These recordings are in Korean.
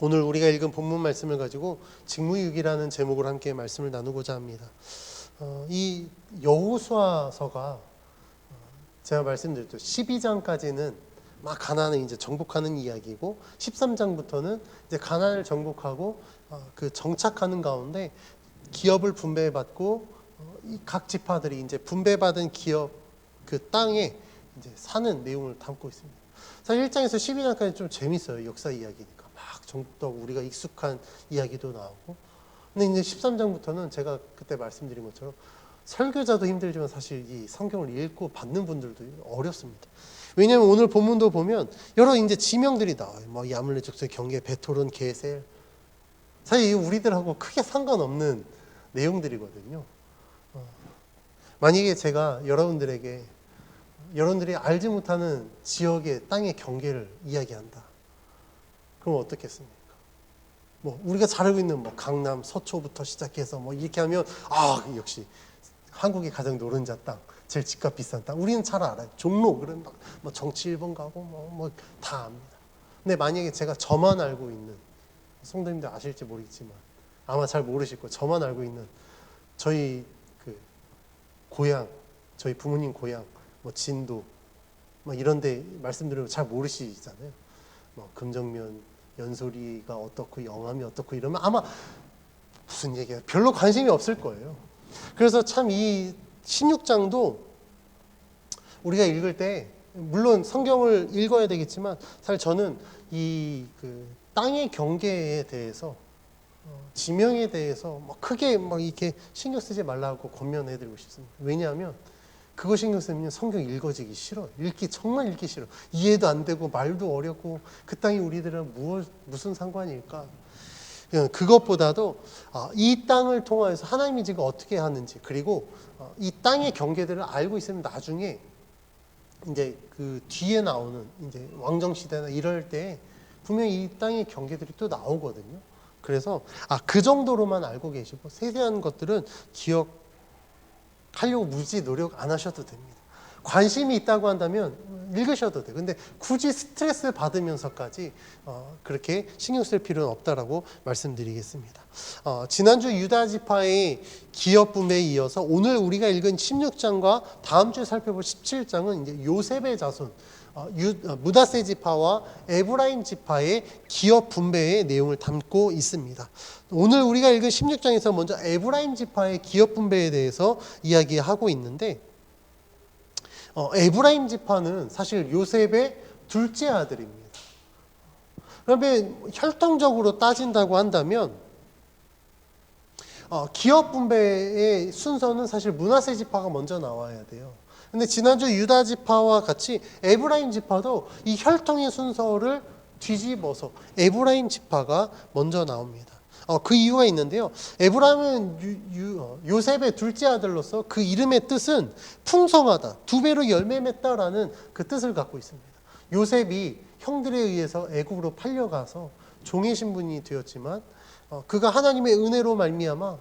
오늘 우리가 읽은 본문 말씀을 가지고 직무유기라는 제목으로 함께 말씀을 나누고자 합니다. 이 여호수아서가 제가 말씀드렸죠. 12장까지는 막 가나안을 이제 정복하는 이야기고 13장부터는 이제 가나안을 정복하고 그 정착하는 가운데 기업을 분배받고 각 지파들이 이제 분배받은 기업 그 땅에 이제 사는 내용을 담고 있습니다. 사실 1장에서 12장까지 좀 재밌어요. 역사 이야기니까 막 정복도 하고 우리가 익숙한 이야기도 나오고. 근데 이제 13장부터는 제가 그때 말씀드린 것처럼 설교자도 힘들지만 사실 이 성경을 읽고 받는 분들도 어렵습니다. 왜냐하면 오늘 본문도 보면 여러 이제 지명들이 나와요. 뭐 야물레 족속의 경계, 베토른, 게셀. 사실 우리들하고 크게 상관없는 내용들이거든요. 만약에 제가 여러분들에게 여러분들이 알지 못하는 지역의 땅의 경계를 이야기한다. 그럼 어떻겠습니까? 뭐 우리가 잘 알고 있는 뭐 강남, 서초부터 시작해서 뭐 이렇게 하면 역시 한국의 가장 노른자 땅, 제일 집값 비싼 땅. 우리는 잘 알아요. 종로 그런 뭐 정치 1번 가고 뭐 다 압니다. 근데 만약에 제가 저만 알고 있는 성도님들 아실지 모르겠지만 아마 잘 모르실 거예요. 저만 알고 있는 저희 그 고향, 저희 부모님 고향, 뭐 진도, 뭐 이런데 말씀드리면 잘 모르시잖아요. 뭐 금정면, 연소리가 어떻고 영암이 어떻고 이러면 아마 무슨 얘기야 별로 관심이 없을 거예요. 그래서 참 이 16장도 우리가 읽을 때 물론 성경을 읽어야 되겠지만 사실 저는 이 그 땅의 경계에 대해서 지명에 대해서 뭐 크게 막 이렇게 신경 쓰지 말라고 권면해드리고 싶습니다. 왜냐하면 그거 신경 쓰면 성경 읽어지기 싫어. 정말 읽기 싫어. 이해도 안 되고 말도 어렵고 그 땅이 우리들은 무슨 상관일까? 그것보다도 이 땅을 통해서 하나님이 지금 어떻게 하는지 그리고 이 땅의 경계들을 알고 있으면 나중에 이제 그 뒤에 나오는 이제 왕정 시대나 이럴 때 분명히 이 땅의 경계들이 또 나오거든요. 그래서 그 정도로만 알고 계시고 세세한 것들은 기억하려고 무지 노력 안 하셔도 됩니다. 관심이 있다고 한다면 읽으셔도 돼요. 근데 굳이 스트레스 받으면서까지 그렇게 신경 쓸 필요는 없다라고 말씀드리겠습니다. 지난주 유다 지파의 기업 분배에 이어서 오늘 우리가 읽은 16장과 다음 주에 살펴볼 17장은 이제 요셉의 자손 므닷세 지파와 에브라임 지파의 기업 분배의 내용을 담고 있습니다. 오늘 우리가 읽은 16장에서 먼저 에브라임 지파의 기업 분배에 대해서 이야기하고 있는데 에브라임 지파는 사실 요셉의 둘째 아들입니다. 그러면 혈통적으로 따진다고 한다면 기업 분배의 순서는 사실 므닷세 지파가 먼저 나와야 돼요. 근데 지난주 유다 지파와 같이 에브라임 지파도 이 혈통의 순서를 뒤집어서 에브라임 지파가 먼저 나옵니다. 그 이유가 있는데요. 에브라임은 요셉의 둘째 아들로서 그 이름의 뜻은 풍성하다, 두 배로 열매 맺다라는 그 뜻을 갖고 있습니다. 요셉이 형들에 의해서 애굽으로 팔려가서 종의 신분이 되었지만 그가 하나님의 은혜로 말미암아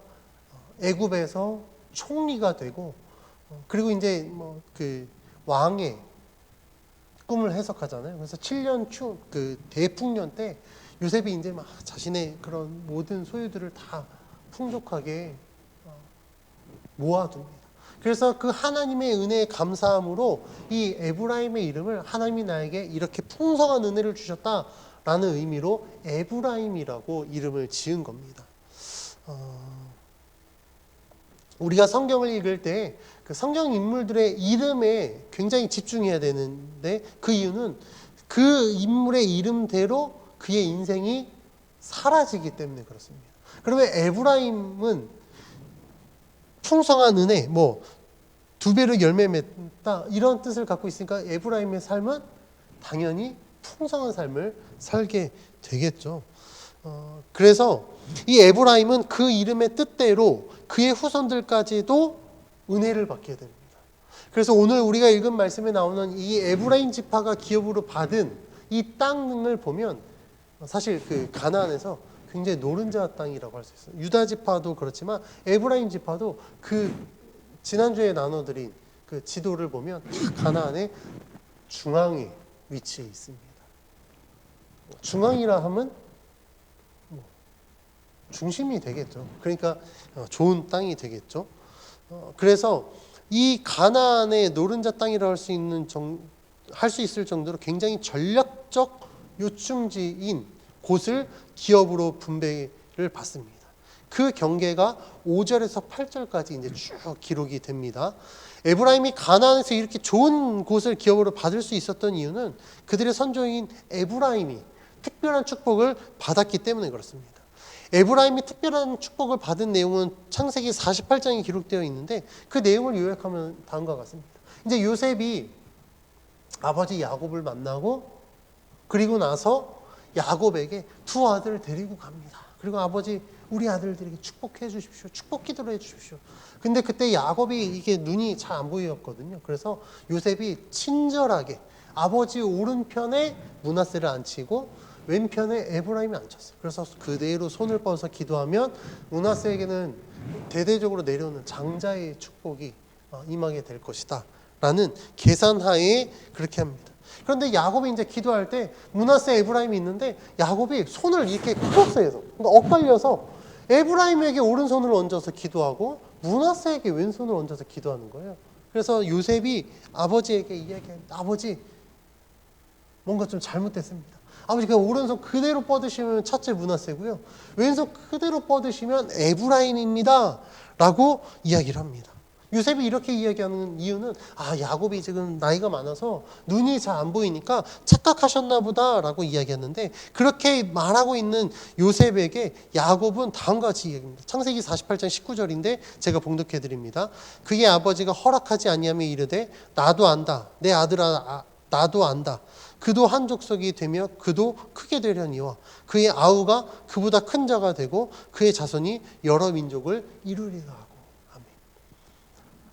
애굽에서 총리가 되고 그리고 이제 뭐 그 왕의 꿈을 해석하잖아요. 그래서 7년 그 대풍년 때 요셉이 이제 막 자신의 그런 모든 소유들을 다 풍족하게 모아둡니다. 그래서 그 하나님의 은혜에 감사함으로 이 에브라임의 이름을 하나님이 나에게 이렇게 풍성한 은혜를 주셨다라는 의미로 에브라임이라고 이름을 지은 겁니다. 우리가 성경을 읽을 때 그 성경 인물들의 이름에 굉장히 집중해야 되는데 그 이유는 그 인물의 이름대로 그의 인생이 사라지기 때문에 그렇습니다. 그러면 에브라임은 풍성한 은혜, 뭐 두 배로 열매 맺다 이런 뜻을 갖고 있으니까 에브라임의 삶은 당연히 풍성한 삶을 살게 되겠죠. 그래서 이 에브라임은 그 이름의 뜻대로 그의 후손들까지도 은혜를 받게 됩니다. 그래서 오늘 우리가 읽은 말씀에 나오는 이 에브라임 지파가 기업으로 받은 이 땅을 보면 사실 그 가나안에서 굉장히 노른자 땅이라고 할 수 있어요. 유다 지파도 그렇지만 에브라임 지파도 그 지난주에 나눠드린 그 지도를 보면 가나안의 중앙에 위치해 있습니다. 중앙이라 하면 중심이 되겠죠. 그러니까 좋은 땅이 되겠죠. 그래서 이 가나안의 노른자 땅이라 할 수 있을 정도로 굉장히 전략적 요충지인 곳을 기업으로 분배를 받습니다. 그 경계가 5절에서 8절까지 이제 쭉 기록이 됩니다. 에브라임이 가나안에서 이렇게 좋은 곳을 기업으로 받을 수 있었던 이유는 그들의 선조인 에브라임이 특별한 축복을 받았기 때문에 그렇습니다. 에브라임이 특별한 축복을 받은 내용은 창세기 48장에 기록되어 있는데 그 내용을 요약하면 다음과 같습니다. 이제 요셉이 아버지 야곱을 만나고 그리고 나서 야곱에게 두 아들을 데리고 갑니다. 그리고 아버지 우리 아들들에게 축복해 주십시오. 축복 기도를 해 주십시오. 근데 그때 야곱이 이게 눈이 잘 안 보였거든요. 그래서 요셉이 친절하게 아버지 오른편에 므낫세를 앉히고 왼편에 에브라임이 앉혔어요. 그래서 그대로 손을 뻗어서 기도하면 므낫세에게는 대대적으로 내려오는 장자의 축복이 임하게 될 것이다 라는 계산하에 그렇게 합니다. 그런데 야곱이 이제 기도할 때 므낫세 에브라임이 있는데 야곱이 손을 이렇게 크로스해서 그러니까 엇갈려서 에브라임에게 오른손을 얹어서 기도하고 므낫세에게 왼손을 얹어서 기도하는 거예요. 그래서 요셉이 아버지에게 이야기합니다. 아버지 뭔가 좀 잘못됐습니다. 아버지 그냥 오른손 그대로 뻗으시면 첫째 므낫세고요. 왼손 그대로 뻗으시면 에브라임입니다. 라고 이야기를 합니다. 요셉이 이렇게 이야기하는 이유는 야곱이 지금 나이가 많아서 눈이 잘 안 보이니까 착각하셨나 보다 라고 이야기하는데 그렇게 말하고 있는 요셉에게 야곱은 다음과 같이 이야기합니다. 창세기 48장 19절인데 제가 봉독해 드립니다. 그의 아버지가 허락하지 아니하며 이르되 나도 안다 내 아들아 나도 안다 그도 한 족속이 되며 그도 크게 되려니와 그의 아우가 그보다 큰 자가 되고 그의 자손이 여러 민족을 이루리라 하고 아멘.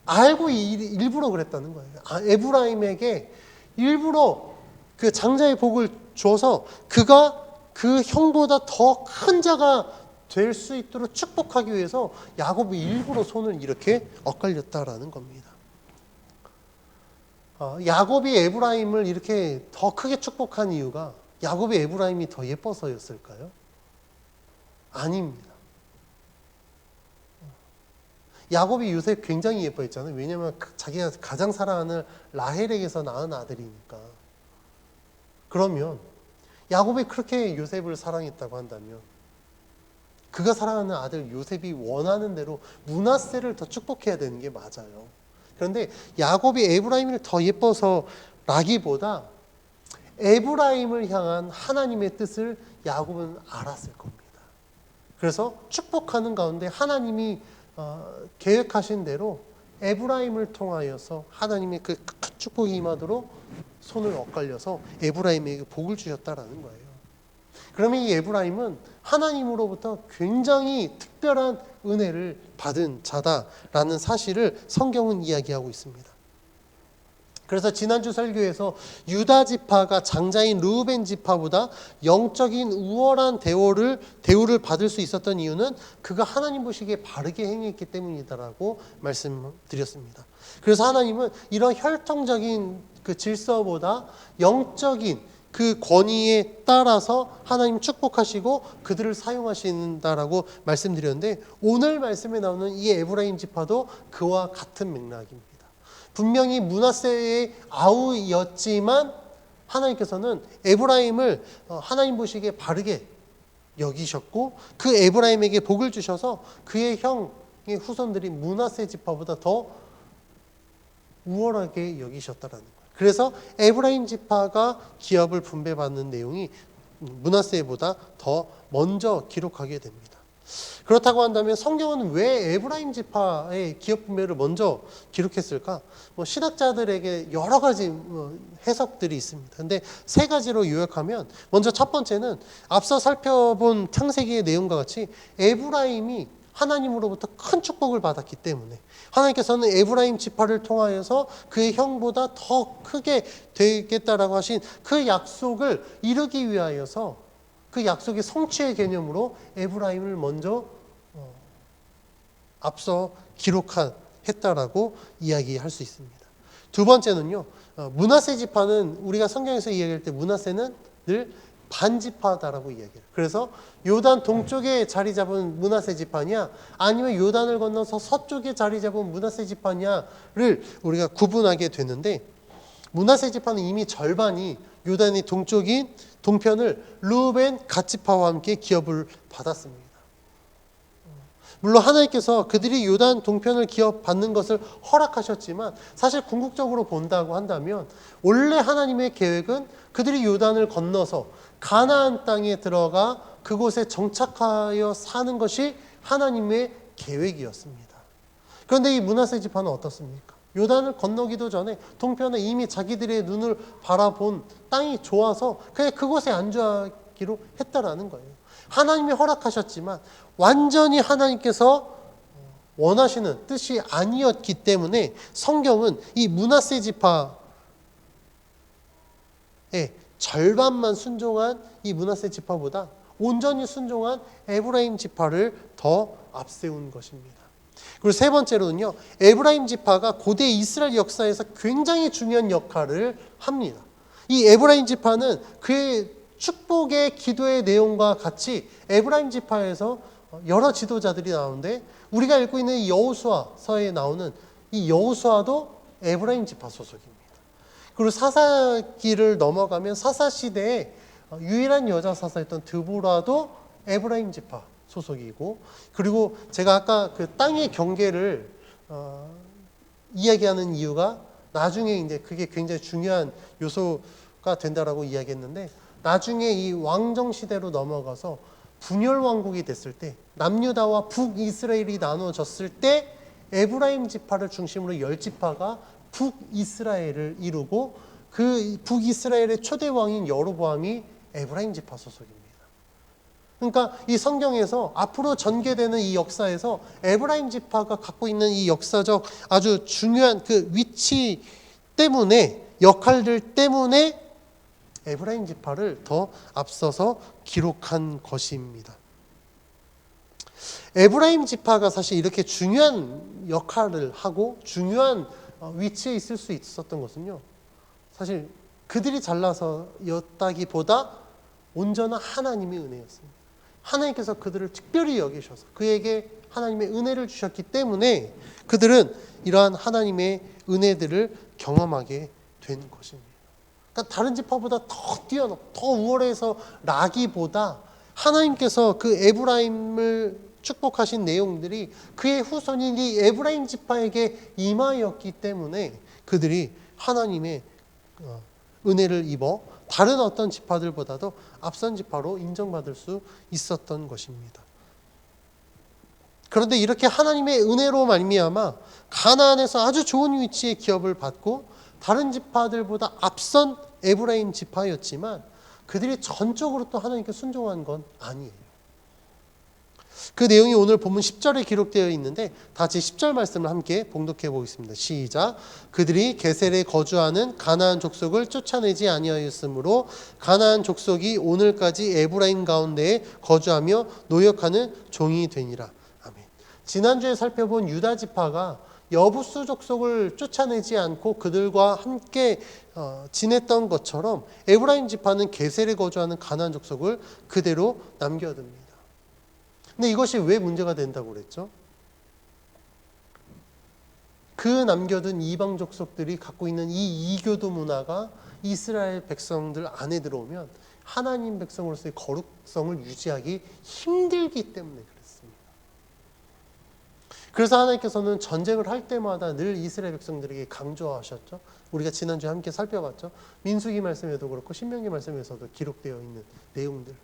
알고 일부러 그랬다는 거예요. 에브라임에게 일부러 그 장자의 복을 줘서 그가 그 형보다 더 큰 자가 될 수 있도록 축복하기 위해서 야곱이 일부러 손을 이렇게 엇갈렸다라는 겁니다. 야곱이 에브라임을 이렇게 더 크게 축복한 이유가 야곱이 에브라임이 더 예뻐서였을까요? 아닙니다. 야곱이 요셉 굉장히 예뻐했잖아요. 왜냐하면 자기가 가장 사랑하는 라헬에게서 낳은 아들이니까. 그러면 야곱이 그렇게 요셉을 사랑했다고 한다면 그가 사랑하는 아들 요셉이 원하는 대로 므낫세를 더 축복해야 되는 게 맞아요. 그런데 야곱이 에브라임을 더 예뻐서라기보다 에브라임을 향한 하나님의 뜻을 야곱은 알았을 겁니다. 그래서 축복하는 가운데 하나님이 계획하신 대로 에브라임을 통하여서 하나님의 그 큰 축복이 임하도록 손을 엇갈려서 에브라임에게 복을 주셨다라는 거예요. 그러면 이 에브라임은 하나님으로부터 굉장히 특별한 은혜를 받은 자다라는 사실을 성경은 이야기하고 있습니다. 그래서 지난주 설교에서 유다 지파가 장자인 르우벤 지파보다 영적인 우월한 대우를 받을 수 있었던 이유는 그가 하나님 보시기에 바르게 행했기 때문이다라고 말씀드렸습니다. 그래서 하나님은 이런 혈통적인 그 질서보다 영적인 그 권위에 따라서 하나님 축복하시고 그들을 사용하신다라고 말씀드렸는데 오늘 말씀에 나오는 이 에브라임 지파도 그와 같은 맥락입니다. 분명히 므낫세의 아우였지만 하나님께서는 에브라임을 하나님 보시기에 바르게 여기셨고 그 에브라임에게 복을 주셔서 그의 형의 후손들이 므낫세 지파보다 더 우월하게 여기셨다라는 거예요. 그래서 에브라임 지파가 기업을 분배받는 내용이 므낫세보다 더 먼저 기록하게 됩니다. 그렇다고 한다면 성경은 왜 에브라임 지파의 기업 분배를 먼저 기록했을까? 신학자들에게 여러 가지 해석들이 있습니다. 근데 세 가지로 요약하면 먼저 첫 번째는 앞서 살펴본 창세기의 내용과 같이 에브라임이 하나님으로부터 큰 축복을 받았기 때문에 하나님께서는 에브라임 지파를 통하여서 그의 형보다 더 크게 되겠다라고 하신 그 약속을 이루기 위하여서 그 약속의 성취의 개념으로 에브라임을 먼저 앞서 기록했다라고 이야기할 수 있습니다. 두 번째는요, 므낫세 지파는 우리가 성경에서 이야기할 때 므낫세는 늘 반지파다라고 이야기해요. 그래서 요단 동쪽에 자리 잡은 므낫세 지파냐, 아니면 요단을 건너서 서쪽에 자리 잡은 므낫세 지파냐를 우리가 구분하게 되는데, 므낫세 지파는 이미 절반이 요단의 동쪽인 동편을 르우벤 갓 지파와 함께 기업을 받았습니다. 물론 하나님께서 그들이 요단 동편을 기업받는 것을 허락하셨지만, 사실 궁극적으로 본다고 한다면 원래 하나님의 계획은 그들이 요단을 건너서 가나안 땅에 들어가 그곳에 정착하여 사는 것이 하나님의 계획이었습니다. 그런데 이 므낫세 지파는 어떻습니까? 요단을 건너기도 전에 동편에 이미 자기들의 눈을 바라본 땅이 좋아서 그냥 그곳에 안주하기로 했다라는 거예요. 하나님이 허락하셨지만 완전히 하나님께서 원하시는 뜻이 아니었기 때문에 성경은 이 므낫세 지파의 절반만 순종한 이 므낫세 지파보다 온전히 순종한 에브라임 지파를 더 앞세운 것입니다. 그리고 세 번째로는요, 에브라임 지파가 고대 이스라엘 역사에서 굉장히 중요한 역할을 합니다. 이 에브라임 지파는 그의 축복의 기도의 내용과 같이 에브라임 지파에서 여러 지도자들이 나오는데, 우리가 읽고 있는 이 여호수아서에 나오는 이 여호수아도 에브라임 지파 소속입니다. 그리고 사사기를 넘어가면 사사 시대에 유일한 여자 사사였던 드보라도 에브라임 지파 소속이고, 그리고 제가 아까 그 땅의 경계를 이야기하는 이유가 나중에 이제 그게 굉장히 중요한 요소가 된다라고 이야기했는데, 나중에 이 왕정 시대로 넘어가서 분열 왕국이 됐을 때, 남유다와 북이스라엘이 나누어졌을 때 에브라임 지파를 중심으로 10지파가 북이스라엘을 이루고, 그 북이스라엘의 초대 왕인 여로보암이 에브라임 지파 소속입니다. 그러니까 이 성경에서 앞으로 전개되는 이 역사에서 에브라임 지파가 갖고 있는 이 역사적 아주 중요한 그 위치 때문에, 역할들 때문에 에브라임 지파를 더 앞서서 기록한 것입니다. 에브라임 지파가 사실 이렇게 중요한 역할을 하고 중요한 위치에 있을 수 있었던 것은요, 사실 그들이 잘나서였다기보다 온전한 하나님의 은혜였습니다. 하나님께서 그들을 특별히 여기셔서 그에게 하나님의 은혜를 주셨기 때문에 그들은 이러한 하나님의 은혜들을 경험하게 된 것입니다. 그러니까 다른 지파보다 더 뛰어넘, 더 우월해서 라기보다 하나님께서 그 에브라임을 축복하신 내용들이 그의 후손인 이 에브라임 지파에게 임하였기 때문에 그들이 하나님의 은혜를 입어 다른 어떤 지파들보다도 앞선 지파로 인정받을 수 있었던 것입니다. 그런데 이렇게 하나님의 은혜로 말미암아 가나안에서 아주 좋은 위치의 기업을 받고 다른 지파들보다 앞선 에브라임 지파였지만 그들이 전적으로 또 하나님께 순종한 건 아니에요. 그 내용이 오늘 본문 10절에 기록되어 있는데 다 같이 10절 말씀을 함께 봉독해 보겠습니다. 시작. 그들이 게셀에 거주하는 가나안 족속을 쫓아내지 아니하였으므로 가나안 족속이 오늘까지 에브라임 가운데에 거주하며 노역하는 종이 되니라. 아멘. 지난주에 살펴본 유다 지파가 여부수 족속을 쫓아내지 않고 그들과 함께 지냈던 것처럼 에브라임 지파는 게셀에 거주하는 가나안 족속을 그대로 남겨둡니다. 근데 이것이 왜 문제가 된다고 그랬죠? 그 남겨둔 이방 족속들이 갖고 있는 이 이교도 문화가 이스라엘 백성들 안에 들어오면 하나님 백성으로서의 거룩성을 유지하기 힘들기 때문에 그렇습니다. 그래서 하나님께서는 전쟁을 할 때마다 늘 이스라엘 백성들에게 강조하셨죠. 우리가 지난주에 함께 살펴봤죠. 민수기 말씀에도 그렇고 신명기 말씀에서도 기록되어 있는 내용들.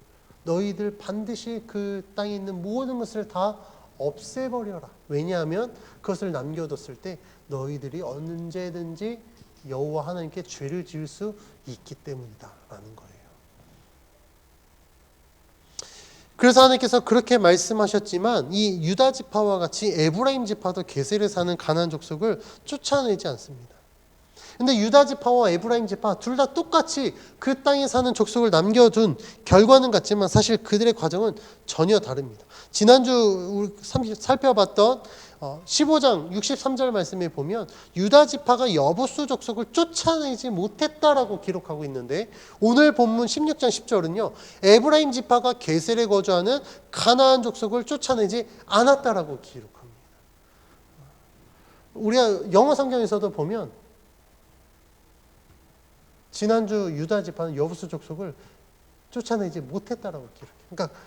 너희들 반드시 그 땅에 있는 모든 것을 다 없애버려라. 왜냐하면 그것을 남겨뒀을 때 너희들이 언제든지 여호와 하나님께 죄를 지을 수 있기 때문이다 라는 거예요. 그래서 하나님께서 그렇게 말씀하셨지만 이 유다 지파와 같이 에브라임 지파도 게셀에 사는 가나안 족속을 쫓아내지 않습니다. 근데 유다 지파와 에브라임 지파 둘 다 똑같이 그 땅에 사는 족속을 남겨둔 결과는 같지만 사실 그들의 과정은 전혀 다릅니다. 지난주 살펴봤던 15장 63절 말씀에 보면 유다 지파가 여부수 족속을 쫓아내지 못했다라고 기록하고 있는데, 오늘 본문 16장 10절은요 에브라임 지파가 게셀에 거주하는 가나안 족속을 쫓아내지 않았다라고 기록합니다. 우리가 영어 성경에서도 보면 지난주 유다 지파는 여부수 족속을 쫓아내지 못했다라고 기록해요. 그러니까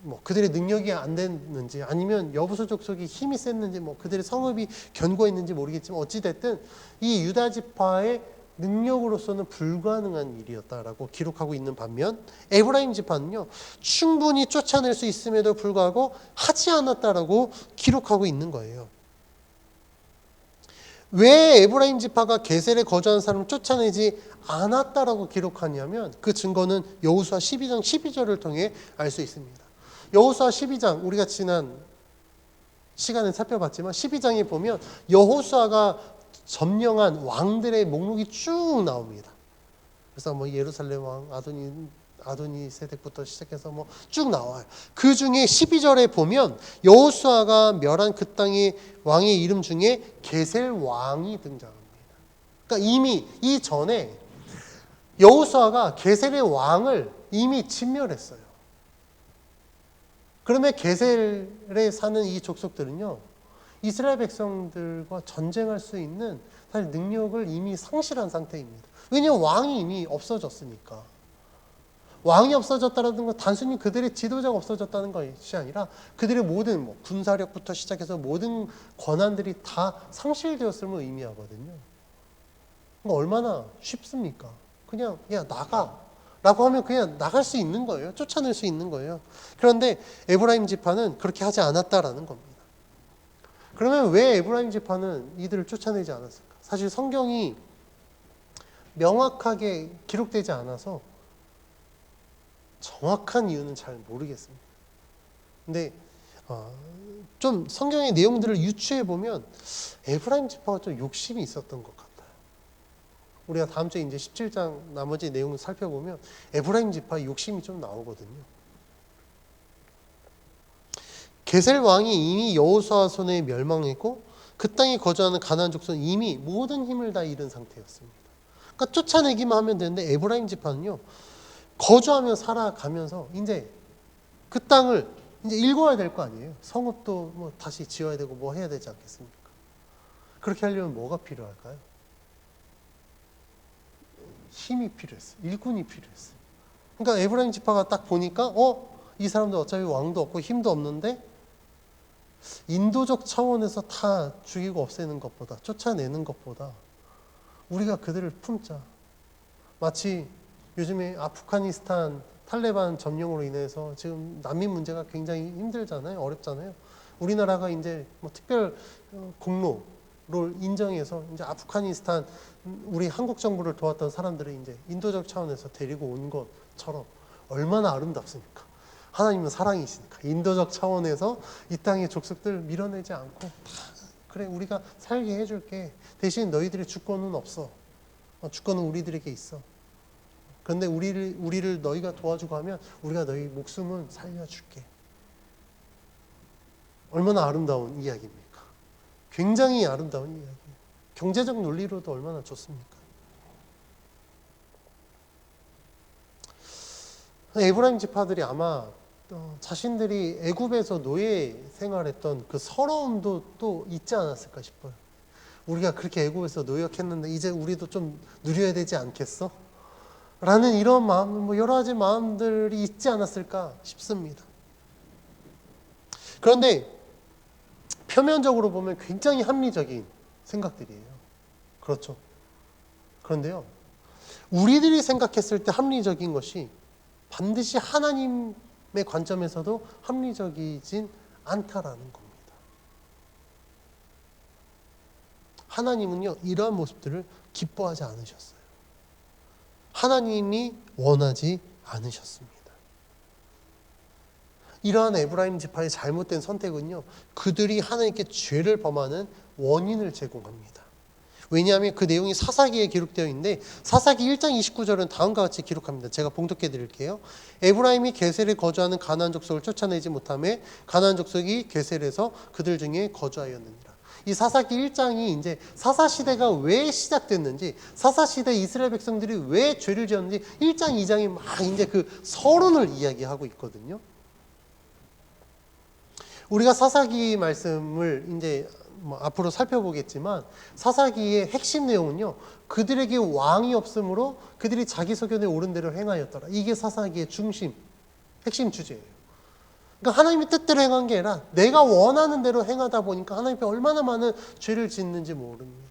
뭐 그들의 능력이 안 됐는지 아니면 여부수 족속이 힘이 셌는지 뭐 그들의 성읍이 견고했는지 모르겠지만 어찌됐든 이 유다 지파의 능력으로서는 불가능한 일이었다라고 기록하고 있는 반면, 에브라임 지파는요 충분히 쫓아낼 수 있음에도 불구하고 하지 않았다라고 기록하고 있는 거예요. 왜 에브라임 지파가 게셀에 거주하는 사람을 쫓아내지 않았다라고 기록하냐면, 그 증거는 여호수아 12장 12절을 통해 알 수 있습니다. 여호수아 12장, 우리가 지난 시간에 살펴봤지만 12장에 보면 여호수아가 점령한 왕들의 목록이 쭉 나옵니다. 그래서 뭐 예루살렘 왕, 아도니 세덱부터 시작해서 뭐 쭉 나와요. 그 중에 12절에 보면 여호수아가 멸한 그 땅의 왕의 이름 중에 게셀 왕이 등장합니다. 그러니까 이미 이전에 여호수아가 게셀의 왕을 이미 진멸했어요. 그러면 게셀에 사는 이 족속들은요 이스라엘 백성들과 전쟁할 수 있는 사실 능력을 이미 상실한 상태입니다. 왜냐하면 왕이 이미 없어졌으니까. 왕이 없어졌다는 건 단순히 그들의 지도자가 없어졌다는 것이 아니라 그들의 모든 뭐 군사력부터 시작해서 모든 권한들이 다 상실되었음을 의미하거든요. 그러니까 얼마나 쉽습니까? 그냥 야 나가 라고 하면 그냥 나갈 수 있는 거예요. 쫓아낼 수 있는 거예요. 그런데 에브라임 지파는 그렇게 하지 않았다라는 겁니다. 그러면 왜 에브라임 지파는 이들을 쫓아내지 않았을까? 사실 성경이 명확하게 기록되지 않아서 정확한 이유는 잘 모르겠습니다. 근데 좀 성경의 내용들을 유추해 보면 에브라임 지파가 좀 욕심이 있었던 것 같아요. 우리가 다음 주에 이제 17장 나머지 내용을 살펴보면 에브라임 지파의 욕심이 좀 나오거든요. 게셀 왕이 이미 여호수아 손에 멸망했고 그 땅에 거주하는 가나안 족속은 이미 모든 힘을 다 잃은 상태였습니다. 그러니까 쫓아내기만 하면 되는데 에브라임 지파는요 거주하며 살아가면서 이제 그 땅을 이제 읽어야 될 거 아니에요. 성읍도 뭐 다시 지어야 되고 뭐 해야 되지 않겠습니까? 그렇게 하려면 뭐가 필요할까요? 힘이 필요했어요. 일꾼이 필요했어요. 그러니까 에브라임 지파가 딱 보니까 이 사람들 어차피 왕도 없고 힘도 없는데 인도적 차원에서 다 죽이고 없애는 것보다, 쫓아내는 것보다 우리가 그들을 품자. 마치 요즘에 아프가니스탄 탈레반 점령으로 인해서 지금 난민 문제가 굉장히 힘들잖아요. 어렵잖아요. 우리나라가 이제 뭐 특별 공로를 인정해서 이제 아프가니스탄 우리 한국 정부를 도왔던 사람들을 이제 인도적 차원에서 데리고 온 것처럼 얼마나 아름답습니까? 하나님은 사랑이시니까 인도적 차원에서 이 땅의 족속들 밀어내지 않고 그래 우리가 살게 해줄게. 대신 너희들의 주권은 없어. 주권은 우리들에게 있어. 그런데 우리를 너희가 도와주고 하면 우리가 너희 목숨은 살려줄게. 얼마나 아름다운 이야기입니까? 굉장히 아름다운 이야기예요. 경제적 논리로도 얼마나 좋습니까? 에브라임 지파들이 아마 자신들이 애굽에서 노예 생활했던 그 서러움도 또 있지 않았을까 싶어요. 우리가 그렇게 애굽에서 노역했는데 이제 우리도 좀 누려야 되지 않겠어? 라는 이런 마음, 뭐 여러 가지 마음들이 있지 않았을까 싶습니다. 그런데 표면적으로 보면 굉장히 합리적인 생각들이에요. 그렇죠. 그런데요, 우리들이 생각했을 때 합리적인 것이 반드시 하나님의 관점에서도 합리적이진 않다라는 겁니다. 하나님은요, 이러한 모습들을 기뻐하지 않으셨어요. 하나님이 원하지 않으셨습니다. 이러한 에브라임 지파의 잘못된 선택은요, 그들이 하나님께 죄를 범하는 원인을 제공합니다. 왜냐하면 그 내용이 사사기에 기록되어 있는데 사사기 1장 29절은 다음과 같이 기록합니다. 제가 봉독해 드릴게요. 에브라임이 게셀에 거주하는 가나안 족속을 쫓아내지 못하며 가나안 족속이 게셀에서 그들 중에 거주하였느니라. 이 사사기 1장이 이제 사사 시대가 왜 시작됐는지, 사사 시대 이스라엘 백성들이 왜 죄를 지었는지 1장, 2장이 막 이제 그 서론을 이야기하고 있거든요. 우리가 사사기 말씀을 이제 앞으로 살펴보겠지만 사사기의 핵심 내용은요, 그들에게 왕이 없으므로 그들이 자기 소견에 옳은 대로 행하였더라. 이게 사사기의 중심, 핵심 주제예요. 그러니까 하나님의 뜻대로 행한 게 아니라 내가 원하는 대로 행하다 보니까 하나님 앞에 얼마나 많은 죄를 짓는지 모릅니다.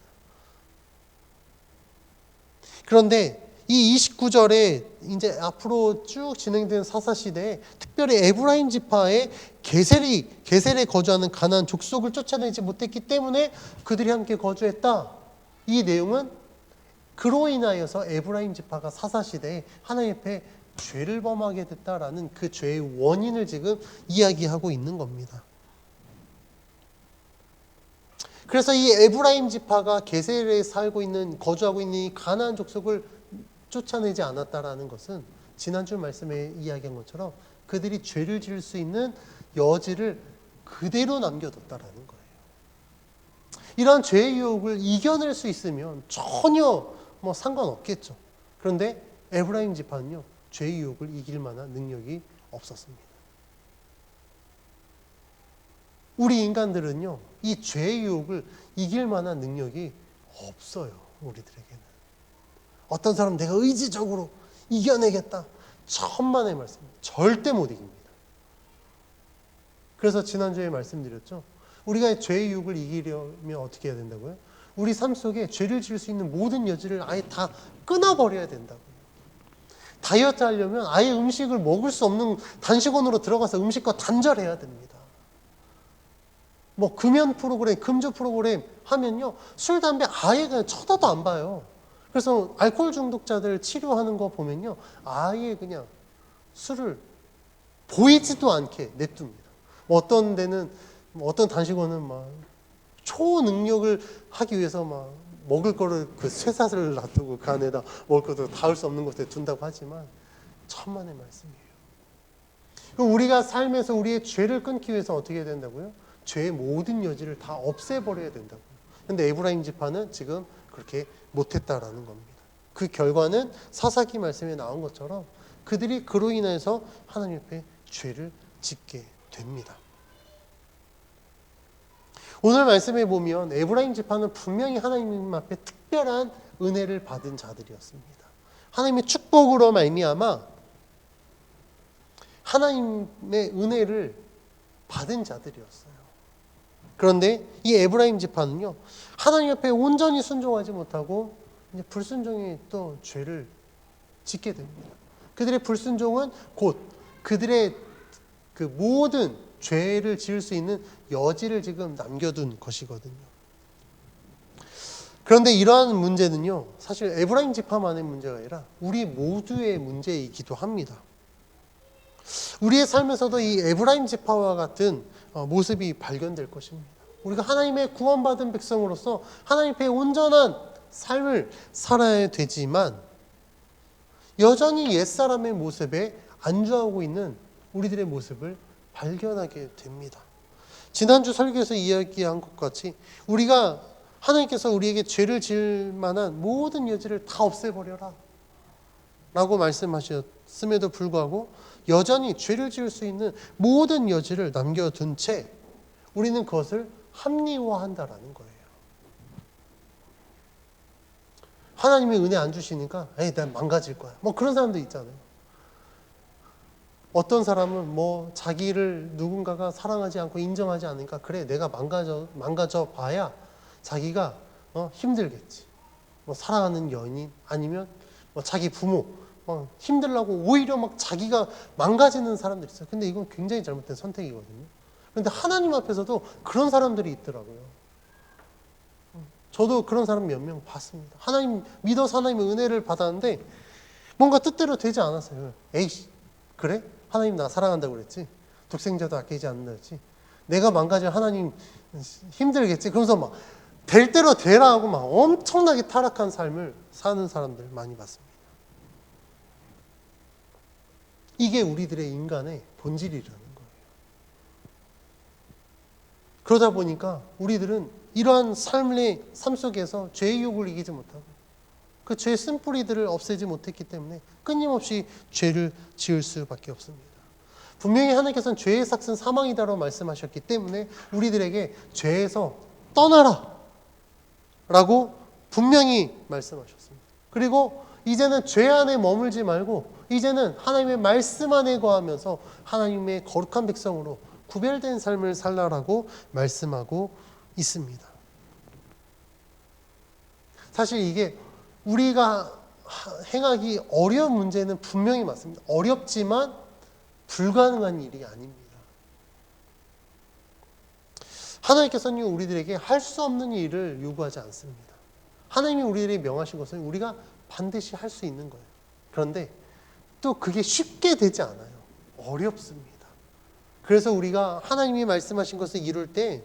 그런데 이 29절에 이제 앞으로 쭉 진행되는 사사 시대에 특별히 에브라임 지파의 게셀에 거주하는 가나안 족속을 쫓아내지 못했기 때문에 그들이 함께 거주했다. 이 내용은 그로 인하여서 에브라임 지파가 사사 시대에 하나님 앞에 죄를 범하게 됐다라는 그 죄의 원인을 지금 이야기하고 있는 겁니다. 그래서 이 에브라임 지파가 게셀에 거주하고 있는 이 가나안 족속을 쫓아내지 않았다라는 것은 지난주 말씀에 이야기한 것처럼 그들이 죄를 지을 수 있는 여지를 그대로 남겨뒀다라는 거예요. 이런 죄의 유혹을 이겨낼 수 있으면 전혀 상관없겠죠. 그런데 에브라임 지파는요, 죄의 유혹을 이길 만한 능력이 없었습니다. 우리 인간들은요, 이 죄의 유혹을 이길 만한 능력이 없어요. 우리들에게는. 어떤 사람은 내가 의지적으로 이겨내겠다. 천만의 말씀. 절대 못 이깁니다. 그래서 지난주에 말씀드렸죠. 우리가 죄의 유혹을 이기려면 어떻게 해야 된다고요? 우리 삶 속에 죄를 지을 수 있는 모든 여지를 아예 다 끊어버려야 된다고요. 다이어트 하려면 아예 음식을 먹을 수 없는 단식원으로 들어가서 음식과 단절해야 됩니다. 금연 프로그램, 금주 프로그램 하면요, 술, 담배 아예 그냥 쳐다도 안 봐요. 그래서 알코올 중독자들 치료하는 거 보면요, 아예 그냥 술을 보이지도 않게 냅둡니다. 어떤 데는, 어떤 단식원은 초능력을 하기 위해서 먹을 거를 그 쇠사슬을 놔두고 그 안에다 먹을 것도 닿을 수 없는 곳에 둔다고 하지만 천만의 말씀이에요. 그럼 우리가 삶에서 우리의 죄를 끊기 위해서 어떻게 해야 된다고요? 죄의 모든 여지를 다 없애버려야 된다고요. 그런데 에브라임 지파는 지금 그렇게 못했다라는 겁니다. 그 결과는 사사기 말씀에 나온 것처럼 그들이 그로 인해서 하나님 앞에 죄를 짓게 됩니다. 오늘 말씀에 보면 에브라임 지파는 분명히 하나님 앞에 특별한 은혜를 받은 자들이었습니다. 하나님의 축복으로 말미암아 하나님의 은혜를 받은 자들이었어요. 그런데 이 에브라임 지파는요, 하나님 앞에 온전히 순종하지 못하고 이제 불순종의 또 죄를 짓게 됩니다. 그들의 불순종은 곧 그들의 그 모든 죄를 지을 수 있는 여지를 지금 남겨둔 것이거든요. 그런데 이러한 문제는요, 사실 에브라임 지파만의 문제가 아니라 우리 모두의 문제이기도 합니다. 우리의 삶에서도 이 에브라임 지파와 같은 모습이 발견될 것입니다. 우리가 하나님의 구원받은 백성으로서 하나님 앞에 온전한 삶을 살아야 되지만 여전히 옛사람의 모습에 안주하고 있는 우리들의 모습을 발견하게 됩니다. 지난주 설교에서 이야기한 것 같이 우리가 하나님께서 우리에게 죄를 지을 만한 모든 여지를 다 없애버려라 라고 말씀하셨음에도 불구하고 여전히 죄를 지을 수 있는 모든 여지를 남겨둔 채 우리는 그것을 합리화한다라는 거예요. 하나님이 은혜 안 주시니까 난 망가질 거야. 그런 사람도 있잖아요. 어떤 사람은 자기를 누군가가 사랑하지 않고 인정하지 않으니까 그래 내가 망가져 봐야 자기가 힘들겠지. 사랑하는 연인 아니면 자기 부모 힘들라고 오히려 자기가 망가지는 사람들이 있어요. 근데 이건 굉장히 잘못된 선택이거든요. 그런데 하나님 앞에서도 그런 사람들이 있더라고요. 저도 그런 사람 몇 명 봤습니다. 하나님 믿어서 하나님의 은혜를 받았는데 뭔가 뜻대로 되지 않았어요. 에이씨, 그래? 하나님 나 사랑한다고 그랬지? 독생자도 아끼지 않는다 그랬지? 내가 망가지면 하나님 힘들겠지? 그러면서 될 대로 되라 하고 막 엄청나게 타락한 삶을 사는 사람들 많이 봤습니다. 이게 우리들의 인간의 본질이라는 거예요. 그러다 보니까 우리들은 이러한 삶 속에서 죄의 유혹을 이기지 못하고 그 죄의 쓴뿌리들을 없애지 못했기 때문에 끊임없이 죄를 지을 수밖에 없습니다. 분명히 하나님께서는 죄의 삭은 사망이다라고 말씀하셨기 때문에 우리들에게 죄에서 떠나라 라고 분명히 말씀하셨습니다. 그리고 이제는 죄 안에 머물지 말고 이제는 하나님의 말씀 안에 거하면서 하나님의 거룩한 백성으로 구별된 삶을 살라라고 말씀하고 있습니다. 사실 이게 우리가 행하기 어려운 문제는 분명히 맞습니다. 어렵지만 불가능한 일이 아닙니다. 하나님께서는 우리들에게 할 수 없는 일을 요구하지 않습니다. 하나님이 우리들에게 명하신 것은 우리가 반드시 할 수 있는 거예요. 그런데 또 그게 쉽게 되지 않아요. 어렵습니다. 그래서 우리가 하나님이 말씀하신 것을 이룰 때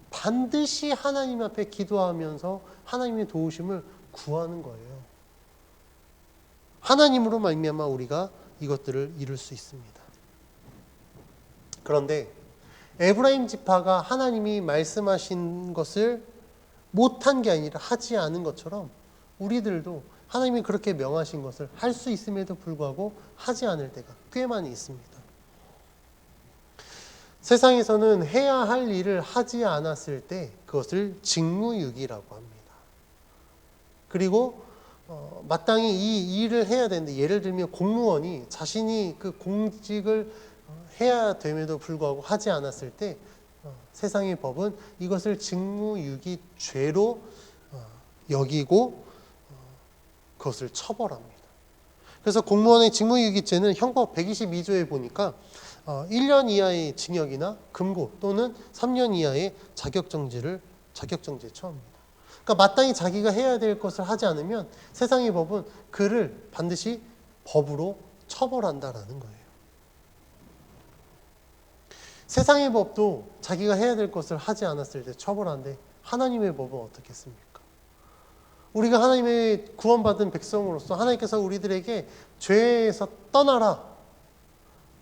반드시 하나님 앞에 기도하면서 하나님의 도우심을 구하는 거예요. 하나님으로 말미암아 우리가 이것들을 이룰 수 있습니다. 그런데 에브라임 지파가 하나님이 말씀하신 것을 못한 게 아니라 하지 않은 것처럼 우리들도 하나님이 그렇게 명하신 것을 할 수 있음에도 불구하고 하지 않을 때가 꽤 많이 있습니다. 세상에서는 해야 할 일을 하지 않았을 때 그것을 직무유기라고 합니다. 그리고 마땅히 이 일을 해야 되는데 예를 들면 공무원이 자신이 그 공직을 해야 됨에도 불구하고 하지 않았을 때 세상의 법은 이것을 직무유기죄로 여기고 그것을 처벌합니다. 그래서 공무원의 직무유기죄는 형법 122조에 보니까 1년 이하의 징역이나 금고 또는 3년 이하의 자격정지에 처합니다. 그러니까 마땅히 자기가 해야 될 것을 하지 않으면 세상의 법은 그를 반드시 법으로 처벌한다라는 거예요. 세상의 법도 자기가 해야 될 것을 하지 않았을 때 처벌하는데 하나님의 법은 어떻겠습니까? 우리가 하나님의 구원받은 백성으로서 하나님께서 우리들에게 죄에서 떠나라,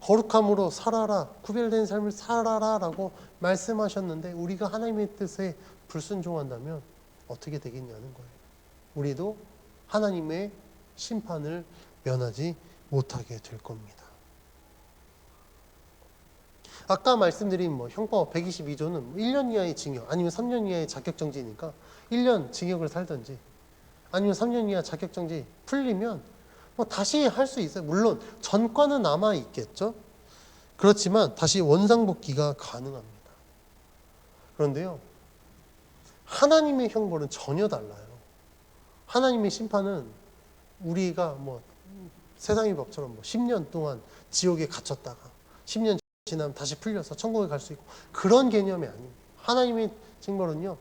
거룩함으로 살아라, 구별된 삶을 살아라 라고 말씀하셨는데 우리가 하나님의 뜻에 불순종한다면 어떻게 되겠냐는 거예요. 우리도 하나님의 심판을 면하지 못하게 될 겁니다. 아까 말씀드린 형법 122조는 1년 이하의 징역 아니면 3년 이하의 자격정지니까 1년 징역을 살든지 아니면 3년 이하 자격정지 풀리면 다시 할 수 있어요. 물론 전과는 남아 있겠죠. 그렇지만 다시 원상복귀가 가능합니다. 그런데요, 하나님의 형벌은 전혀 달라요. 하나님의 심판은 우리가 세상의 법처럼 10년 동안 지옥에 갇혔다가 10년 지나면 다시 풀려서 천국에 갈 수 있고 그런 개념이 아닙니다. 하나님의 징벌은요,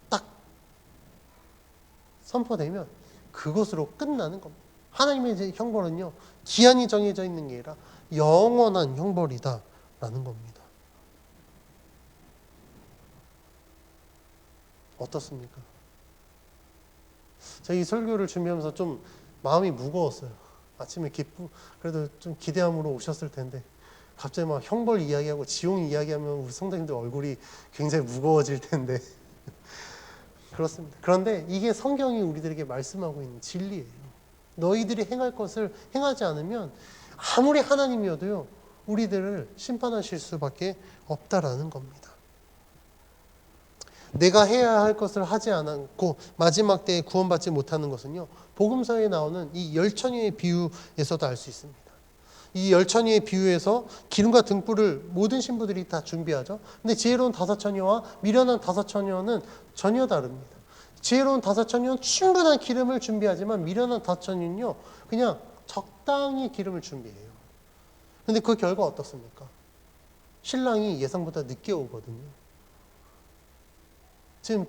딱 선포되면 그것으로 끝나는 겁니다. 하나님의 형벌은요, 기한이 정해져 있는 게 아니라 영원한 형벌이다라는 겁니다. 어떻습니까? 제가 이 설교를 준비하면서 좀 마음이 무거웠어요. 아침에 그래도 좀 기대함으로 오셨을 텐데 갑자기 막 형벌 이야기하고 지옥 이야기하면 우리 성도님들 얼굴이 굉장히 무거워질 텐데 그렇습니다. 그런데 이게 성경이 우리들에게 말씀하고 있는 진리예요. 너희들이 행할 것을 행하지 않으면 아무리 하나님이어도요 우리들을 심판하실 수밖에 없다라는 겁니다. 내가 해야 할 것을 하지 않고 마지막 때에 구원받지 못하는 것은요, 복음서에 나오는 이 열처녀의 비유에서도 알 수 있습니다. 이 열처녀의 비유에서 기름과 등불을 모든 신부들이 다 준비하죠. 근데 지혜로운 5처녀와 미련한 5처녀는 전혀 다릅니다. 지혜로운 5처녀는 충분한 기름을 준비하지만 미련한 5처녀는요 그냥 적당히 기름을 준비해요. 근데 그 결과 어떻습니까? 신랑이 예상보다 늦게 오거든요. 지금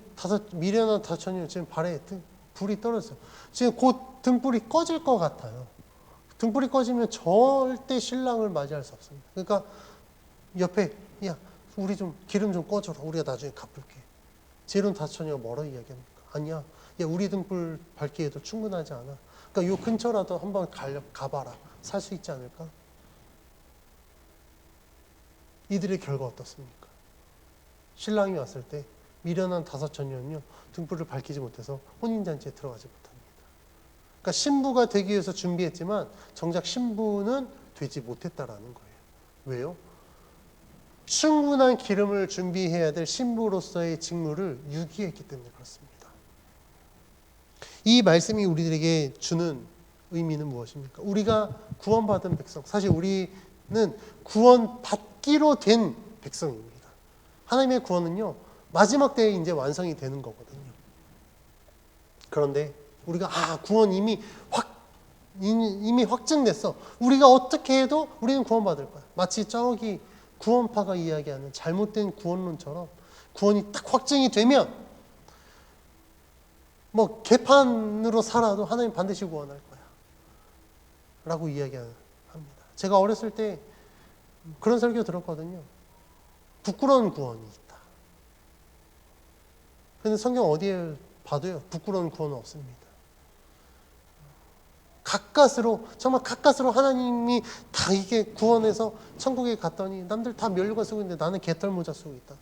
미련한 5처녀는 지금 발에 불이 떨어졌어요. 지금 곧 등불이 꺼질 것 같아요. 등불이 꺼지면 절대 신랑을 맞이할 수 없습니다. 그러니까 옆에 야 우리 좀 기름 좀 꺼줘라. 우리가 나중에 갚을게. 지혜로운 다섯 처녀가 뭐라고 이야기합니까? 아니야. 야, 우리 등불 밝기에도 충분하지 않아. 그러니까 요 근처라도 한번 가봐라. 살 수 있지 않을까? 이들의 결과 어떻습니까? 신랑이 왔을 때 미련한 다섯 처녀는요, 등불을 밝히지 못해서 혼인잔치에 들어가지 못합니다. 그러니까 신부가 되기 위해서 준비했지만 정작 신부는 되지 못했다라는 거예요. 왜요? 충분한 기름을 준비해야 될 신부로서의 직무를 유기했기 때문에 그렇습니다. 이 말씀이 우리들에게 주는 의미는 무엇입니까? 우리가 구원받은 백성, 사실 우리는 구원받기로 된 백성입니다. 하나님의 구원은요, 마지막 때에 이제 완성이 되는 거거든요. 그런데 우리가 구원 이미 확증됐어. 우리가 어떻게 해도 우리는 구원받을 거야. 마치 저기 구원파가 이야기하는 잘못된 구원론처럼 구원이 딱 확증이 되면 뭐 개판으로 살아도 하나님 반드시 구원할 거야 라고 이야기합니다. 제가 어렸을 때 그런 설교 들었거든요. 부끄러운 구원이 있다. 그런데 성경 어디에 봐도요, 부끄러운 구원은 없습니다. 정말 가까스로 하나님이 다 이게 구원해서 천국에 갔더니 남들 다 면류관 쓰고 있는데 나는 개털모자 쓰고 있다.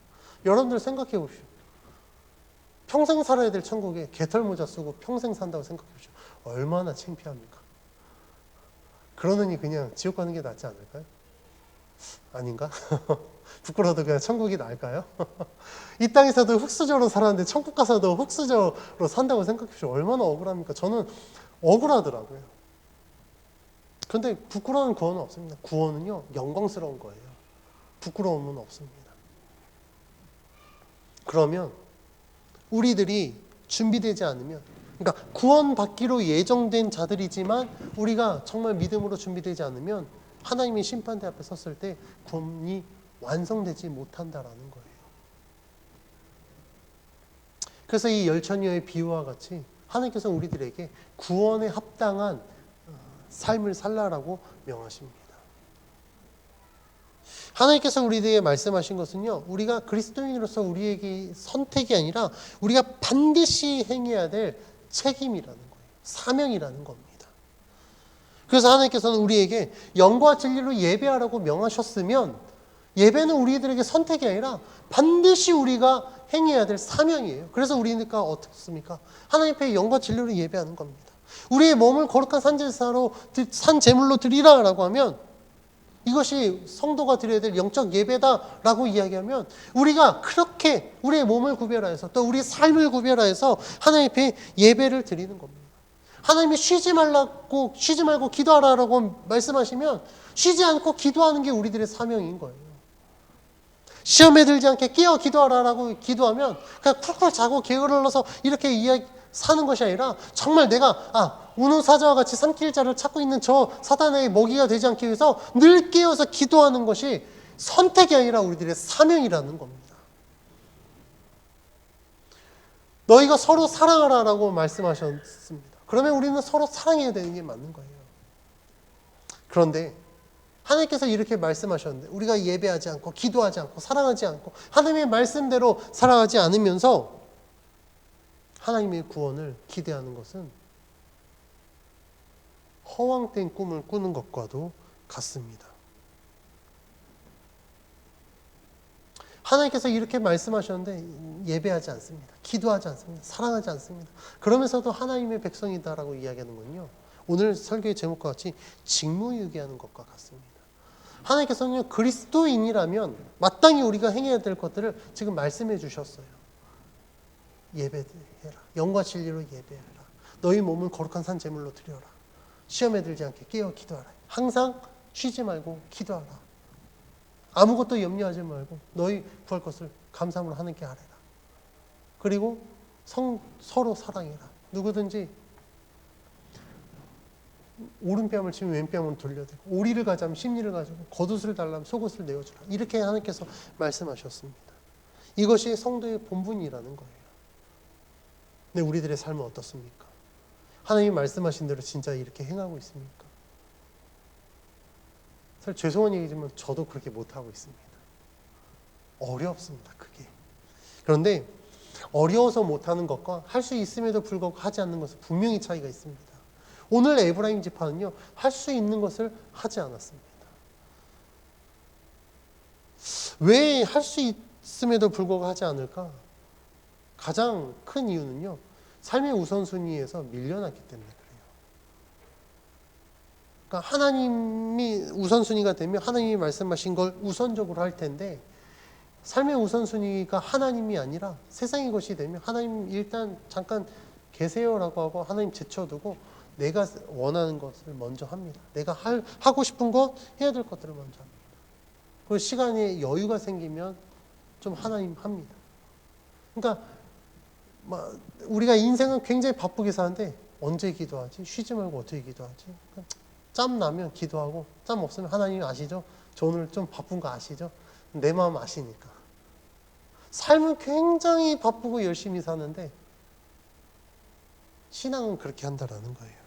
여러분들 생각해 보십시오. 평생 살아야 될 천국에 개털모자 쓰고 평생 산다고 생각해 보십시오. 얼마나 창피합니까? 그러느니 그냥 지옥 가는 게 낫지 않을까요? 아닌가? 부끄러워도 그냥 천국이 나을까요? 이 땅에서도 흙수저로 살았는데 천국 가서도 흙수저로 산다고 생각해 보십시오. 얼마나 억울합니까? 저는 억울하더라고요. 그런데 부끄러운 구원은 없습니다. 구원은요, 영광스러운 거예요. 부끄러움은 없습니다. 그러면 우리들이 준비되지 않으면, 그러니까 구원받기로 예정된 자들이지만 우리가 정말 믿음으로 준비되지 않으면 하나님의 심판대 앞에 섰을 때 구원이 완성되지 못한다라는 거예요. 그래서 이 열처녀의 비유와 같이 하나님께서 우리들에게 구원에 합당한 삶을 살라라고 명하십니다. 하나님께서 우리에게 말씀하신 것은요, 우리가 그리스도인으로서 우리에게 선택이 아니라 우리가 반드시 행해야 될 책임이라는 거예요. 사명이라는 겁니다. 그래서 하나님께서는 우리에게 영과 진리로 예배하라고 명하셨으면 예배는 우리들에게 선택이 아니라 반드시 우리가 행해야 될 사명이에요. 그래서 우리가 어떻습니까? 하나님 앞에 영과 진리로 예배하는 겁니다. 우리의 몸을 거룩한 산제물로 드리라라고 하면 이것이 성도가 드려야 될 영적 예배다라고 이야기하면 우리가 그렇게 우리의 몸을 구별하여서 또 우리의 삶을 구별하여서 하나님 앞에 예배를 드리는 겁니다. 하나님이 쉬지 말고 기도하라고 말씀하시면 쉬지 않고 기도하는 게 우리들의 사명인 거예요. 시험에 들지 않게 깨어 기도하라라고 기도하면 그냥 쿨쿨 자고 게을러서 이렇게 사는 것이 아니라 정말 내가 우는 사자와 같이 삼킬 자를 찾고 있는 저 사단의 먹이가 되지 않기 위해서 늘 깨어서 기도하는 것이 선택이 아니라 우리들의 사명이라는 겁니다. 너희가 서로 사랑하라라고 말씀하셨습니다. 그러면 우리는 서로 사랑해야 되는 게 맞는 거예요. 그런데 하나님께서 이렇게 말씀하셨는데 우리가 예배하지 않고 기도하지 않고 사랑하지 않고 하나님의 말씀대로 살아가지 않으면서 하나님의 구원을 기대하는 것은 허황된 꿈을 꾸는 것과도 같습니다. 하나님께서 이렇게 말씀하셨는데 예배하지 않습니다. 기도하지 않습니다. 사랑하지 않습니다. 그러면서도 하나님의 백성이다라고 이야기하는 건요, 오늘 설교의 제목과 같이 직무유기하는 것과 같습니다. 하나님께서는 그리스도인이라면 마땅히 우리가 행해야 될 것들을 지금 말씀해 주셨어요. 예배해라. 영과 진리로 예배해라. 너희 몸을 거룩한 산 제물로 드려라. 시험에 들지 않게 깨어 기도하라. 항상 쉬지 말고 기도하라. 아무것도 염려하지 말고 너희 구할 것을 감사함으로 하나님께 아뢰라. 그리고 서로 사랑해라. 누구든지 오른뺨을 치면 왼뺨은 돌려대고 오리를 가자면 심리를 가지고 겉옷을 달라면 속옷을 내어주라. 이렇게 하나님께서 말씀하셨습니다. 이것이 성도의 본분이라는 거예요. 근데 우리들의 삶은 어떻습니까? 하나님이 말씀하신 대로 진짜 이렇게 행하고 있습니까? 사실 죄송한 얘기지만 저도 그렇게 못하고 있습니다. 어렵습니다. 그게. 그런데 어려워서 못하는 것과 할 수 있음에도 불구하고 하지 않는 것은 분명히 차이가 있습니다. 오늘 에브라임 지파는요, 할 수 있는 것을 하지 않았습니다. 왜 할 수 있음에도 불구하고 하지 않을까? 가장 큰 이유는요, 삶의 우선순위에서 밀려났기 때문에 그래요. 그러니까 하나님이 우선순위가 되면 하나님이 말씀하신 걸 우선적으로 할 텐데, 삶의 우선순위가 하나님이 아니라 세상의 것이 되면 하나님 일단 잠깐 계세요라고 하고 하나님 제쳐두고 내가 원하는 것을 먼저 합니다. 내가 하고 싶은 것, 해야 될 것들을 먼저 합니다. 그리고 시간에 여유가 생기면 좀 하나님 합니다. 그러니까 우리가 인생은 굉장히 바쁘게 사는데 언제 기도하지? 쉬지 말고 어떻게 기도하지? 짬 나면 기도하고, 짬 없으면 하나님 아시죠? 저 오늘 좀 바쁜 거 아시죠? 내 마음 아시니까. 삶은 굉장히 바쁘고 열심히 사는데 신앙은 그렇게 한다라는 거예요.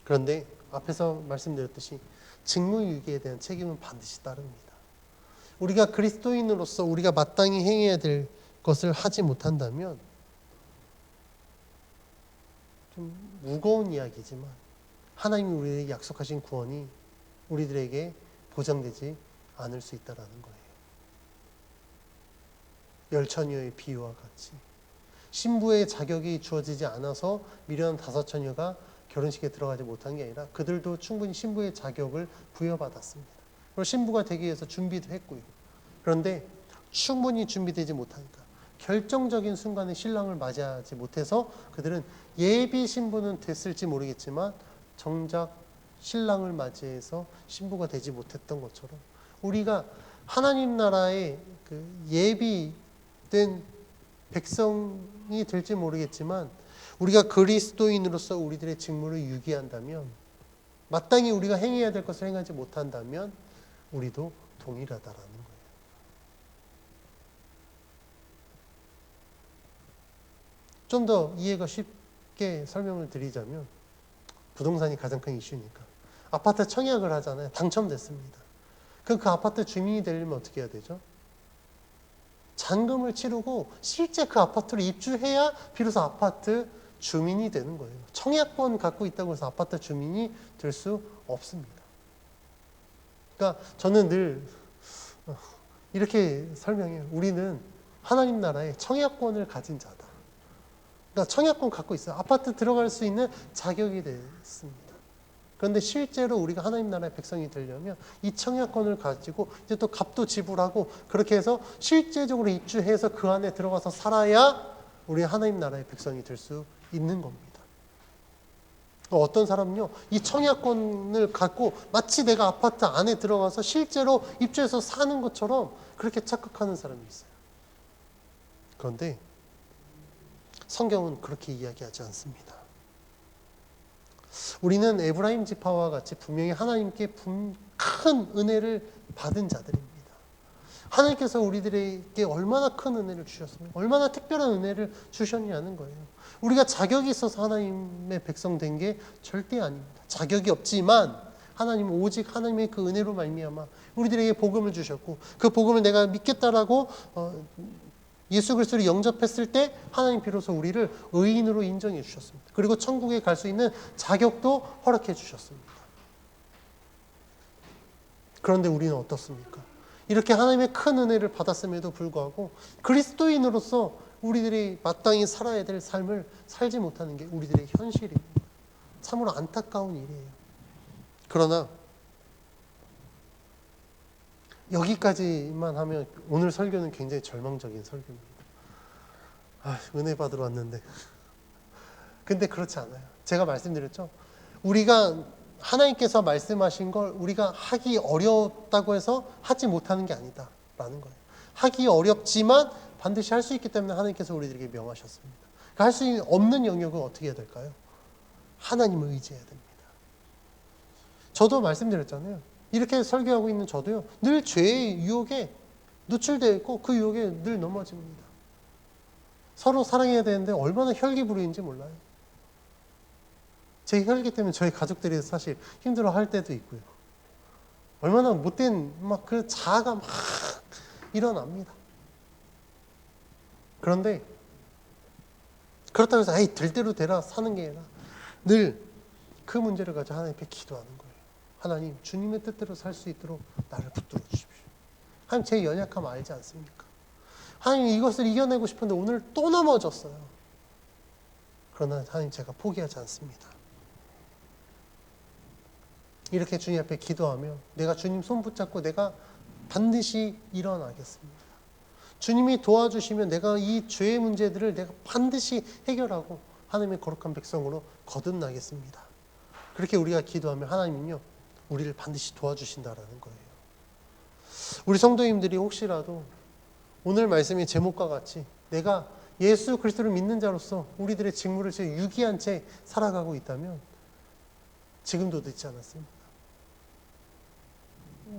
그런데 앞에서 말씀드렸듯이 직무유기에 대한 책임은 반드시 따릅니다. 우리가 그리스도인으로서 우리가 마땅히 행해야 될 것을 하지 못한다면 좀 무거운 이야기지만 하나님이 우리에게 약속하신 구원이 우리들에게 보장되지 않을 수 있다는 거예요. 열처녀의 비유와 같이 신부의 자격이 주어지지 않아서 미련한 5처녀가 결혼식에 들어가지 못한 게 아니라 그들도 충분히 신부의 자격을 부여받았습니다. 그리고 신부가 되기 위해서 준비도 했고요. 그런데 충분히 준비되지 못하니까 결정적인 순간에 신랑을 맞이하지 못해서 그들은 예비 신부는 됐을지 모르겠지만 정작 신랑을 맞이해서 신부가 되지 못했던 것처럼 우리가 하나님 나라의 그 예비된 백성이 될지 모르겠지만 우리가 그리스도인으로서 우리들의 직무를 유기한다면, 마땅히 우리가 행해야 될 것을 행하지 못한다면 우리도 동일하다라는 거예요. 좀 더 이해가 쉽게 설명을 드리자면 부동산이 가장 큰 이슈니까 아파트 청약을 하잖아요. 당첨됐습니다. 그럼 그 아파트 주민이 되려면 어떻게 해야 되죠? 잔금을 치르고 실제 그 아파트로 입주해야 비로소 아파트 주민이 되는 거예요. 청약권 갖고 있다고 해서 아파트 주민이 될 수 없습니다. 그러니까 저는 늘 이렇게 설명해요. 우리는 하나님 나라의 청약권을 가진 자다. 그러니까 청약권 갖고 있어요. 아파트 들어갈 수 있는 자격이 됐습니다. 그런데 실제로 우리가 하나님 나라의 백성이 되려면 이 청약권을 가지고 이제 또 값도 지불하고 그렇게 해서 실제적으로 입주해서 그 안에 들어가서 살아야 우리 하나님 나라의 백성이 될 수 있는 겁니다. 어떤 사람은요, 이 청약권을 갖고 마치 내가 아파트 안에 들어가서 실제로 입주해서 사는 것처럼 그렇게 착각하는 사람이 있어요. 그런데 성경은 그렇게 이야기하지 않습니다. 우리는 에브라임 지파와 같이 분명히 하나님께 큰 은혜를 받은 자들입니다. 하나님께서 우리들에게 얼마나 큰 은혜를 주셨습니까? 얼마나 특별한 은혜를 주셨냐는 거예요. 우리가 자격이 있어서 하나님의 백성 된 게 절대 아닙니다. 자격이 없지만 하나님은 오직 하나님의 그 은혜로 말미암아 우리들에게 복음을 주셨고 그 복음을 내가 믿겠다라고 예수 그리스도를 영접했을 때 하나님 비로소 우리를 의인으로 인정해 주셨습니다. 그리고 천국에 갈 수 있는 자격도 허락해 주셨습니다. 그런데 우리는 어떻습니까? 이렇게 하나님의 큰 은혜를 받았음에도 불구하고 그리스도인으로서 우리들이 마땅히 살아야 될 삶을 살지 못하는 게 우리들의 현실입니다. 참으로 안타까운 일이에요. 그러나 여기까지만 하면 오늘 설교는 굉장히 절망적인 설교입니다. 은혜 받으러 왔는데. 근데 그렇지 않아요. 제가 말씀드렸죠. 우리가 하나님께서 말씀하신 걸 우리가 하기 어렵다고 해서 하지 못하는 게 아니다라는 거예요. 하기 어렵지만 반드시 할 수 있기 때문에 하나님께서 우리들에게 명하셨습니다. 할 수 없는 영역은 어떻게 해야 될까요? 하나님을 의지해야 됩니다. 저도 말씀드렸잖아요. 이렇게 설교하고 있는 저도요. 늘 죄의 유혹에 노출되어 있고 그 유혹에 늘 넘어집니다. 서로 사랑해야 되는데 얼마나 혈기부르인지 몰라요. 제 혈기 때문에 저희 가족들이 사실 힘들어할 때도 있고요. 얼마나 못된 그 자아가 막 일어납니다. 그런데 그렇다고 해서 에이 될 대로 되라 사는 게 아니라 늘 그 문제를 가지고 하나님 앞에 기도하는 거예요. 하나님, 주님의 뜻대로 살 수 있도록 나를 붙들어 주십시오. 하나님, 제 연약함 알지 않습니까? 하나님, 이것을 이겨내고 싶은데 오늘 또 넘어졌어요. 그러나 하나님, 제가 포기하지 않습니다. 이렇게 주님 앞에 기도하며 내가 주님 손 붙잡고 내가 반드시 일어나겠습니다. 주님이 도와주시면 내가 이 죄의 문제들을 내가 반드시 해결하고 하나님의 거룩한 백성으로 거듭나겠습니다. 그렇게 우리가 기도하면 하나님은요, 우리를 반드시 도와주신다라는 거예요. 우리 성도님들이 혹시라도 오늘 말씀의 제목과 같이 내가 예수 그리스도를 믿는 자로서 우리들의 직무를 유기한 채 살아가고 있다면 지금도 늦지 않았습니다.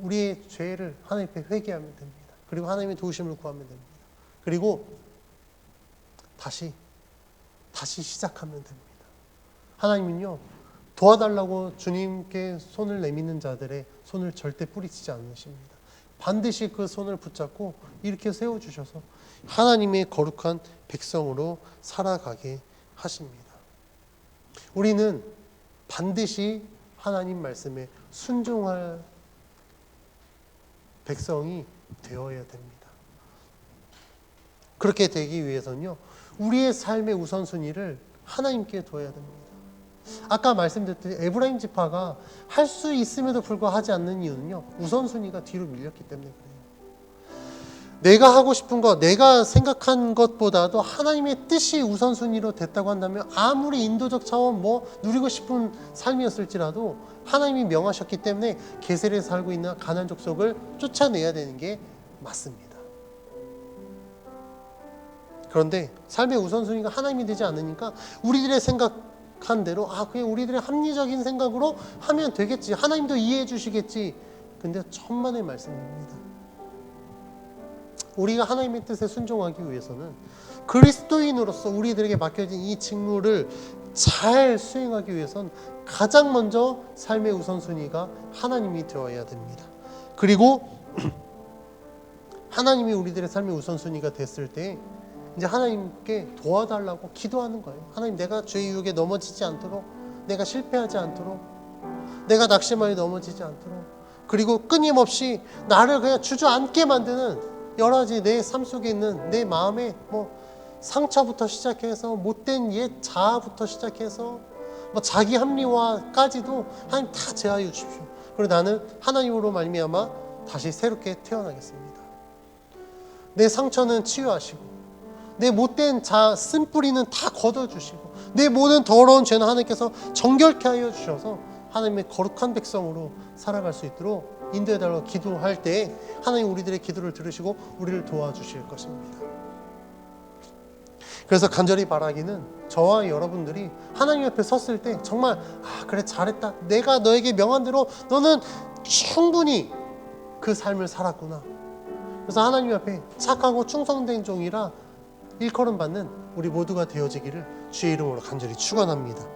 우리의 죄를 하나님 앞에 회개하면 됩니다. 그리고 하나님의 도우심을 구하면 됩니다. 그리고 다시 시작하면 됩니다. 하나님은요, 도와달라고 주님께 손을 내미는 자들의 손을 절대 뿌리치지 않으십니다. 반드시 그 손을 붙잡고 이렇게 세워주셔서 하나님의 거룩한 백성으로 살아가게 하십니다. 우리는 반드시 하나님 말씀에 순종할 백성이 되어야 됩니다. 그렇게 되기 위해서는요, 우리의 삶의 우선순위를 하나님께 둬야 됩니다. 아까 말씀드렸듯이 에브라임 지파가 할 수 있음에도 불구하고 하지 않는 이유는요, 우선순위가 뒤로 밀렸기 때문에 그래요. 내가 하고 싶은 것, 내가 생각한 것보다도 하나님의 뜻이 우선순위로 됐다고 한다면 아무리 인도적 차원 누리고 싶은 삶이었을지라도 하나님이 명하셨기 때문에 게셀에 살고 있는 가나안 족속을 쫓아내야 되는 게 맞습니다. 그런데 삶의 우선순위가 하나님이 되지 않으니까 우리들의 생각한 대로 그냥 우리들의 합리적인 생각으로 하면 되겠지, 하나님도 이해해 주시겠지. 근데 천만의 말씀입니다. 우리가 하나님의 뜻에 순종하기 위해서는 그리스도인으로서 우리들에게 맡겨진 이 직무를 잘 수행하기 위해서는 가장 먼저 삶의 우선순위가 하나님이 되어야 됩니다. 그리고 하나님이 우리들의 삶의 우선순위가 됐을 때 이제 하나님께 도와달라고 기도하는 거예요. 하나님, 내가 죄의 유혹에 넘어지지 않도록, 내가 실패하지 않도록, 내가 낙심하여 넘어지지 않도록, 그리고 끊임없이 나를 그냥 주저앉게 만드는 여러 가지 내 삶 속에 있는 내 마음의 상처부터 시작해서 못된 옛 자아부터 시작해서 자기 합리화까지도 하나님 다 제하여 주십시오. 그리고 나는 하나님으로 말미암아 다시 새롭게 태어나겠습니다. 내 상처는 치유하시고 내 못된 쓴뿌리는 다 걷어주시고 내 모든 더러운 죄는 하나님께서 정결케 하여 주셔서 하나님의 거룩한 백성으로 살아갈 수 있도록 인도해달라고 기도할 때 하나님 우리들의 기도를 들으시고 우리를 도와주실 것입니다. 그래서 간절히 바라기는 저와 여러분들이 하나님 앞에 섰을 때 정말 그래 잘했다, 내가 너에게 명한 대로 너는 충분히 그 삶을 살았구나, 그래서 하나님 앞에 착하고 충성된 종이라 일컬음 받는 우리 모두가 되어지기를 주의 이름으로 간절히 축원합니다.